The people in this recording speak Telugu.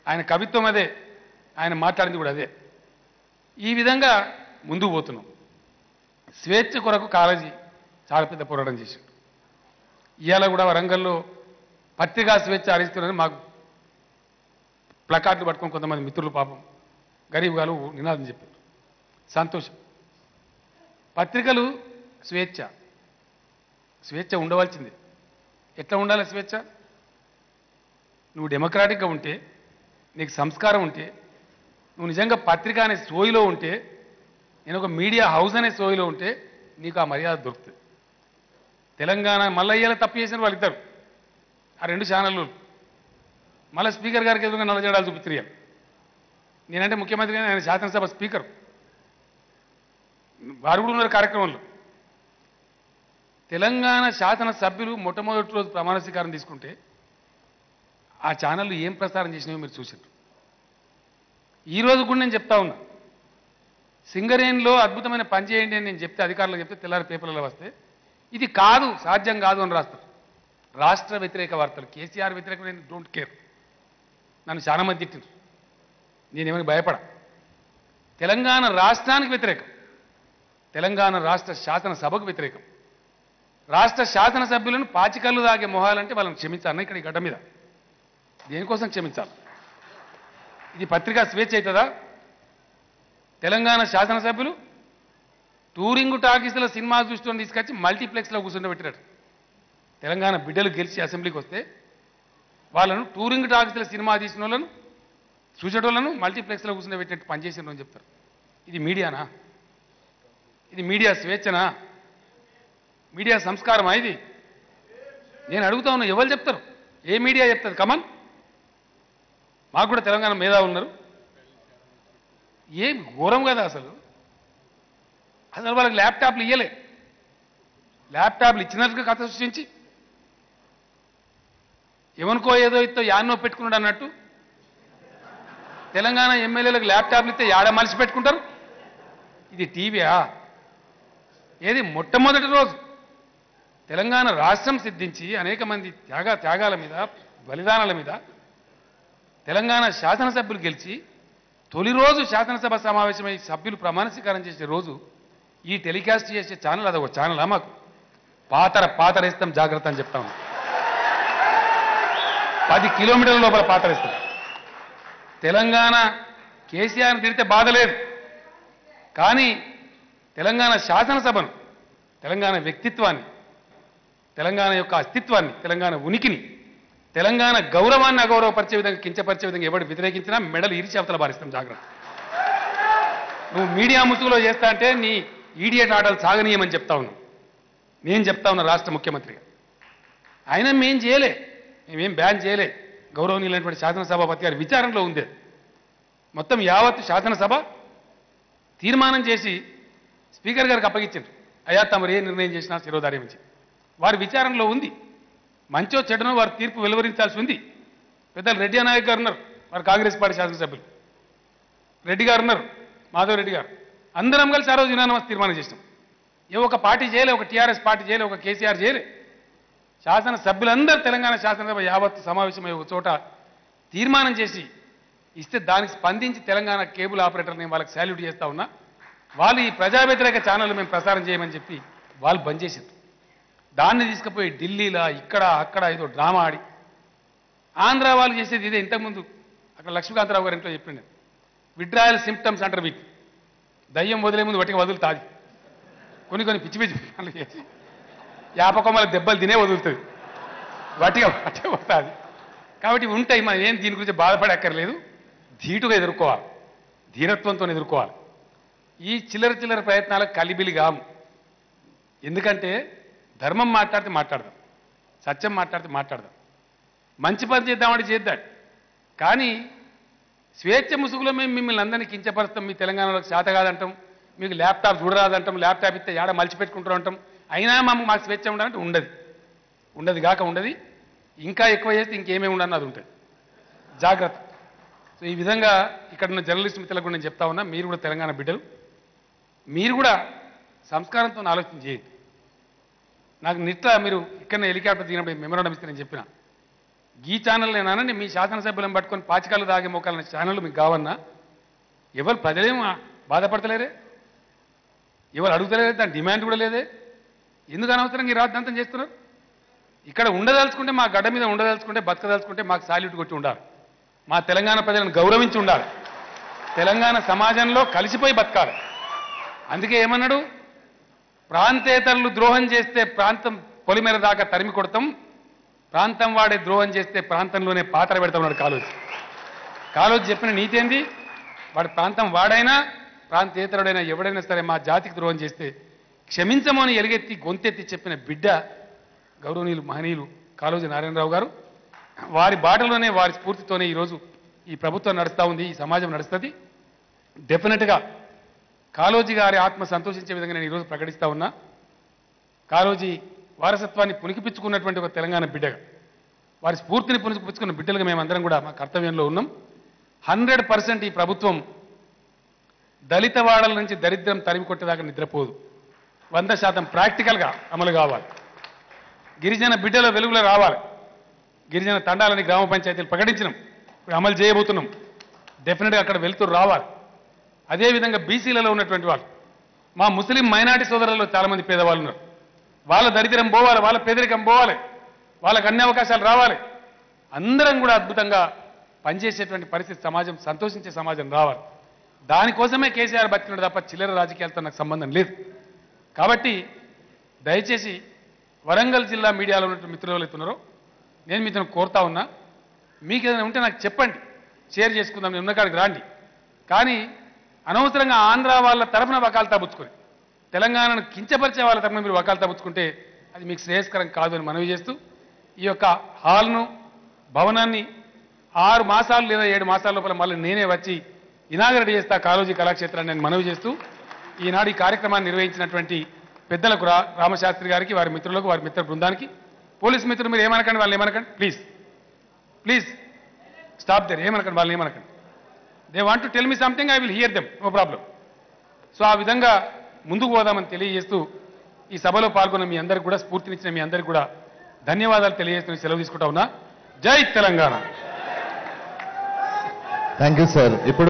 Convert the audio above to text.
ఆయన కవిత్వం అదే, ఆయన మాట్లాడింది కూడా అదే. ఈ విధంగా ముందుకు పోతున్నాం. స్వేచ్ఛ కొరకు కాళోజీ చాలా పెద్ద పోరాటం చేసిండు. ఇవాళ కూడా వరంగల్లో పత్రికా స్వేచ్ఛ హరిస్తున్నారని మాకు ప్లకార్డులు పట్టుకొని కొంతమంది మిత్రులు పాపం గరీబ్ గారు నినాదం చెప్పారు. సంతోషం. పత్రికలు స్వేచ్ఛ, స్వేచ్ఛ ఉండవలసిందే. ఎట్లా ఉండాలి స్వేచ్ఛ? నువ్వు డెమోక్రాటిక్గా ఉంటే, నీకు సంస్కారం ఉంటే, నువ్వు నిజంగా పత్రిక అనే సోయిలో ఉంటే, నేను ఒక మీడియా హౌస్ అనే సోయిలో ఉంటే నీకు ఆ మర్యాద దొరుకుతుంది. తెలంగాణ మళ్ళీ ఇయ్యాల తప్పు చేసిన వాళ్ళు ఇద్దరు, ఆ 2 ఛానళ్ళు మళ్ళీ స్పీకర్ గారికి ఎదురుగా నల్ల జెండాలు చూపిస్తారు. నేనంటే ముఖ్యమంత్రి, ఆయన శాసనసభ స్పీకర్, వారు కూడా ఉన్నారు కార్యక్రమంలో. తెలంగాణ శాసనసభ్యులు మొట్టమొదటి రోజు ప్రమాణ స్వీకారం తీసుకుంటే ఆ ఛానళ్ళు ఏం ప్రసారం చేసినాయో మీరు చూసారు. ఈ రోజు కూడా నేను చెప్తా ఉన్నా, సింగరేణిలో అద్భుతమైన పని చేయండి అని నేను చెప్తే, అధికారులకు చెప్తే తెల్లారి పేపర్లలో వస్తే ఇది కాదు, సాధ్యం కాదు అని రాస్తారు. రాష్ట్ర వ్యతిరేక వార్తలు, కేసీఆర్ వ్యతిరేక, నేను డోంట్ కేర్. నన్ను చాలా మంది తిట్టింది, నేనేమైనా భయపడా. తెలంగాణ రాష్ట్రానికి వ్యతిరేకం, తెలంగాణ రాష్ట్ర శాసనసభకు వ్యతిరేకం. రాష్ట్ర శాసనసభ్యులను పాచికల్లు తాగే మొహాలంటే వాళ్ళని క్షమించాలన్నా ఇక్కడ ఈ గడ్డ మీద దేనికోసం క్షమించాలి? ఇది పత్రికా స్వేచ్ఛ అవుతుందా? తెలంగాణ శాసనసభ్యులు టూరింగ్ టాకీస్లో సినిమా చూసుకొని తీసుకొచ్చి మల్టీప్లెక్స్లో కూర్చుండబెట్టారు. తెలంగాణ బిడ్డలు గెలిచి అసెంబ్లీకి వస్తే వాళ్ళను టూరింగ్ టాకీస్లో సినిమా తీసిన వాళ్ళను, చూసేటోళ్ళను మల్టీప్లెక్స్లో కూర్చుండబెట్టినట్టు పనిచేసిండ్రు అని చెప్తారు. ఇది మీడియానా? ఇది మీడియా స్వేచ్ఛనా? మీడియా సంస్కారమా ఇది? నేను అడుగుతా ఉన్నా, ఎవరు చెప్తారు? ఏ మీడియా చెప్తుంది? కమన్, మాకు కూడా తెలంగాణ మేధావులు ఉన్నారు. ఏం ఘోరం కదా అసలు. అసలు వాళ్ళకి ల్యాప్టాప్లు ఇయ్యలే, ల్యాప్టాప్లు ఇచ్చినట్టుగా కథ సృష్టించి ఎవరికో ఏదో ఇస్తో యాన్నో పెట్టుకున్నాడు అన్నట్టు తెలంగాణ ఎమ్మెల్యేలకు ల్యాప్టాప్లు ఇస్తే యాడ మలిసి పెట్టుకుంటారు. ఇది టీవీయా? ఏది మొట్టమొదటి రోజు తెలంగాణ రాష్ట్రం సిద్ధించి అనేక మంది త్యాగాల మీద, బలిదానాల మీద తెలంగాణ శాసనసభ్యులు గెలిచి తొలి రోజు శాసనసభ సమావేశమై సభ్యులు ప్రమాణ స్వీకారం చేసే రోజు ఈ టెలికాస్ట్ చేసే ఛానల్ అదొక ఛానలా? మాకు పాతరేస్తాం జాగ్రత్త అని చెప్తాము. 10 కిలోమీటర్ల లోపల పాతరేస్తాం. తెలంగాణ కేసీఆర్ని తిడితే బాధ లేదు, కానీ తెలంగాణ శాసనసభను, తెలంగాణ వ్యక్తిత్వాన్ని, తెలంగాణ యొక్క అస్తిత్వాన్ని, తెలంగాణ ఉనికిని, తెలంగాణ గౌరవాన్ని అగౌరవపరిచే విధంగా, కించపరిచే విధంగా ఎవడు వ్యతిరేకించినా మెడలు ఇరిచి అవతల బారిస్తాం. జాగ్రత్త. నువ్వు మీడియా ముసుగులో చేస్తా అంటే నీ ఈడియట్ ఆటలు సాగనీయమని చెప్తా ఉన్నావు. నేను చెప్తా ఉన్నా రాష్ట్ర ముఖ్యమంత్రిగా. అయినా మేం చేయలే, మేమేం బ్యాన్ చేయలే. గౌరవనీయులైనటువంటి శాసనసభాపతి గారి విచారణలో ఉంది. మొత్తం యావత్తు శాసనసభ తీర్మానం చేసి స్పీకర్ గారికి అప్పగించారు. అయ్యా తమరు ఏ నిర్ణయం చేసినా శిరోధార్యం నుంచి వారి విచారణలో ఉంది. మంచో చెడునో వారి తీర్పు వెలువరించాల్సి ఉంది. పెద్దలు రెడ్డి నాయక్ గారు ఉన్నారు, వారు కాంగ్రెస్ పార్టీ శాసనసభ్యులు. రెడ్డి గారు ఉన్నారు, మాధవ్ రెడ్డి గారు. అందరం కలిసి ఆ రోజు యునానిమస్ తీర్మానం చేసినాం. ఏ ఒక పార్టీ చేయలే, ఒక టీఆర్ఎస్ పార్టీ చేయలే, ఒక కేసీఆర్ చేయలే. శాసనసభ్యులందరూ తెలంగాణ శాసనసభ యావత్తు సమావేశమై ఒక చోట తీర్మానం చేసి ఇస్తే దానికి స్పందించి తెలంగాణ కేబుల్ ఆపరేటర్ నేను వాళ్ళకి సాల్యూట్ చేస్తా ఉన్నా. వాళ్ళు ఈ ప్రజా వ్యతిరేక ఛానల్ మేము ప్రసారం చేయమని చెప్పి వాళ్ళు బంద్ చేశారు. దాన్ని తీసుకుపోయి ఢిల్లీలో ఇక్కడ అక్కడ ఏదో డ్రామా ఆడి ఆంధ్ర వాళ్ళు చేసేది ఇదే. ఇంతకుముందు అక్కడ లక్ష్మీకాంతరావు గారి ఇంట్లో చెప్పింది, విడ్రాయల్ సిమ్టమ్స్ అంటారు వీటి. దయ్యం వదిలే ముందు వటికి వదులుతాది. కొన్ని పిచ్చి పిచ్చి పనులు చేసి యాపకొమ్మల దెబ్బలు తినే వదులుతుంది, వటిగా వస్తుంది. కాబట్టి ఉంటాయి, మనం ఏం దీని గురించి బాధపడక్కర్లేదు. ధీటుగా ఎదుర్కోవాలి, ధీరత్వంతో ఎదుర్కోవాలి. ఈ చిల్లర ప్రయత్నాలకు కలిబిలి కాము. ఎందుకంటే ధర్మం మాట్లాడితే మాట్లాడదాం, సత్యం మాట్లాడితే మాట్లాడదాం, మంచి పని చేద్దామంటే చేద్దాం. కానీ స్వేచ్ఛ ముసుగులో మేము మిమ్మల్ని అందరినీ కించపరుస్తాం, మీ తెలంగాణలోకి చేత కాదంటాం, మీకు ల్యాప్టాప్ చూడరాదంటాం, ల్యాప్టాప్ ఇస్తే ఏడ మలిచిపెట్టుకుంటారు అంటాం. అయినా మాకు స్వేచ్ఛ ఉండాలంటే ఉండదు కాక ఉండదు. ఇంకా ఎక్కువ చేస్తే ఇంకేమేమి ఉండన్నది ఉంటుంది. జాగ్రత్త. సో ఈ విధంగా ఇక్కడ ఉన్న జర్నలిస్ట్ మిత్రులకు నేను చెప్తా ఉన్నా, మీరు కూడా తెలంగాణ బిడ్డలు, మీరు కూడా సంస్కారంతో ఆలోచన చేయండి. నాకు నిట్లా మీరు ఇక్కడ హెలికాప్టర్ దిగినప్పుడు మెమరాండం ఇస్తే నేను చెప్పిన, ఈ ఛానల్ నేనానండి మీ శాసనసభ్యులను పట్టుకొని పాచికాలు దాగే మోకాలన్న ఛానల్ మీకు కావన్నా ఎవరు ప్రజలేమో బాధపడతలేరే, ఎవరు అడుగుతలేరే, దాని డిమాండ్ కూడా లేదే. ఎందుకు అనవసరంగా ఈ రాద్ధాంతం చేస్తున్నారు? ఇక్కడ ఉండదలుచుకుంటే, మా గడ్డ మీద ఉండదలుచుకుంటే, బతకదలుచుకుంటే మాకు సాల్యూట్ కొట్టి ఉండాలి. మా తెలంగాణ ప్రజలను గౌరవించి ఉండాలి. తెలంగాణ సమాజంలో కలిసిపోయి బతకాలి. అందుకే ఏమన్నాడు, ప్రాంతేతరులు ద్రోహం చేస్తే ప్రాంతం పొలిమేర దాకా తరిమి కొడతాం, ప్రాంతం వాడే ద్రోహం చేస్తే ప్రాంతంలోనే పాత్ర పెడతామన్నాడు కాళోజీ. కాళోజీ చెప్పిన నీతి ఏంది? వాడి ప్రాంతం వాడైనా ప్రాంతేతరుడైనా ఎవడైనా సరే మా జాతికి ద్రోహం చేస్తే క్షమించమని ఎలుగెత్తి గొంతెత్తి చెప్పిన బిడ్డ గౌరవనీయులు మహనీయులు కాళోజీ నారాయణరావు గారు. వారి బాటలోనే వారి స్ఫూర్తితోనే ఈరోజు ఈ ప్రభుత్వం నడుస్తూ ఉంది, ఈ సమాజం నడుస్తుంది. డెఫినెట్గా కాళోజీ గారి ఆత్మ సంతోషించే విధంగా నేను ఈరోజు ప్రకటిస్తా ఉన్నా. కాళోజీ వారసత్వాన్ని పునికిపుచ్చుకున్నటువంటి ఒక తెలంగాణ బిడ్డగా, వారి స్ఫూర్తిని పునికిపుచ్చుకున్న బిడ్డలుగా మేమందరం కూడా మా కర్తవ్యంలో ఉన్నాం. 100% ఈ ప్రభుత్వం దళిత వాడల నుంచి దరిద్రం తరిమి కొట్టేదాకా నిద్రపోదు. 100% ప్రాక్టికల్గా అమలు కావాలి. గిరిజన బిడ్డల వెలుగులో రావాలి. గిరిజన తండాలని గ్రామ పంచాయతీలు ప్రకటించినాం, ఇప్పుడు అమలు చేయబోతున్నాం. డెఫినెట్గా అక్కడ వెళ్తూ రావాలి. అదేవిధంగా బీసీలలో ఉన్నటువంటి వాళ్ళు, మా ముస్లిం మైనార్టీ సోదరులలో చాలామంది పేదవాళ్ళు ఉన్నారు. వాళ్ళ దరిద్రం పోవాలి, వాళ్ళ పేదరికం పోవాలి, వాళ్ళకు అన్ని అవకాశాలు రావాలి. అందరం కూడా అద్భుతంగా పనిచేసేటువంటి పరిస్థితి, సమాజం సంతోషించే సమాజం రావాలి. దానికోసమే కేసీఆర్ బతికినాడు తప్ప చిల్లర రాజకీయాలతో నాకు సంబంధం లేదు. కాబట్టి దయచేసి వరంగల్ జిల్లా మీడియాలో ఉన్నటువంటి మిత్రులు ఎవరైతున్నారో నేను మీతో కోరుతా ఉన్నా, మీకు ఏదైనా ఉంటే నాకు చెప్పండి, షేర్ చేసుకుందాం, నేను ఉన్నకాడికి రాండి. కానీ అనవసరంగా ఆంధ్ర వాళ్ళ తరఫున వకాలు తప్పుచుకొని తెలంగాణను కించపరిచే వాళ్ళ తరఫున మీరు వకాలు తప్పుచుకుంటే అది మీకు శ్రేయస్కరం కాదు అని మనవి చేస్తూ, ఈ యొక్క హాల్ను, భవనాన్ని 6 మాసాలు లేదా 7 మాసాల లోపల మళ్ళీ నేనే వచ్చి ఇనాగరేట్ చేస్తా కాళోజీ కళాక్షేత్రాన్ని నేను మనవి చేస్తూ, ఈనాడు ఈ కార్యక్రమాన్ని నిర్వహించినటువంటి పెద్దలకు రామశాస్త్రి గారికి, వారి మిత్రులకు, వారి మిత్ర బృందానికి, పోలీస్ మిత్రులు మీరు ఏమనకండి, వాళ్ళని ఏమనకండి, ప్లీజ్ ప్లీజ్ స్టాప్ దేర్, ఏమనకండి, వాళ్ళని ఏమనకండి. They want to tell me something, I will hear them, no problem. So ఆ విధంగా ముందుకు పోదామని తెలియజేస్తూ ఈ సభలో పాల్గొన్న మీ అందరికీ కూడా, స్ఫూర్తినిచ్చిన మీ అందరికీ కూడా ధన్యవాదాలు తెలియజేస్తూ సెలవు తీసుకుంటా ఉన్నా. జై తెలంగాణ. Thank you sir. ఇప్పుడు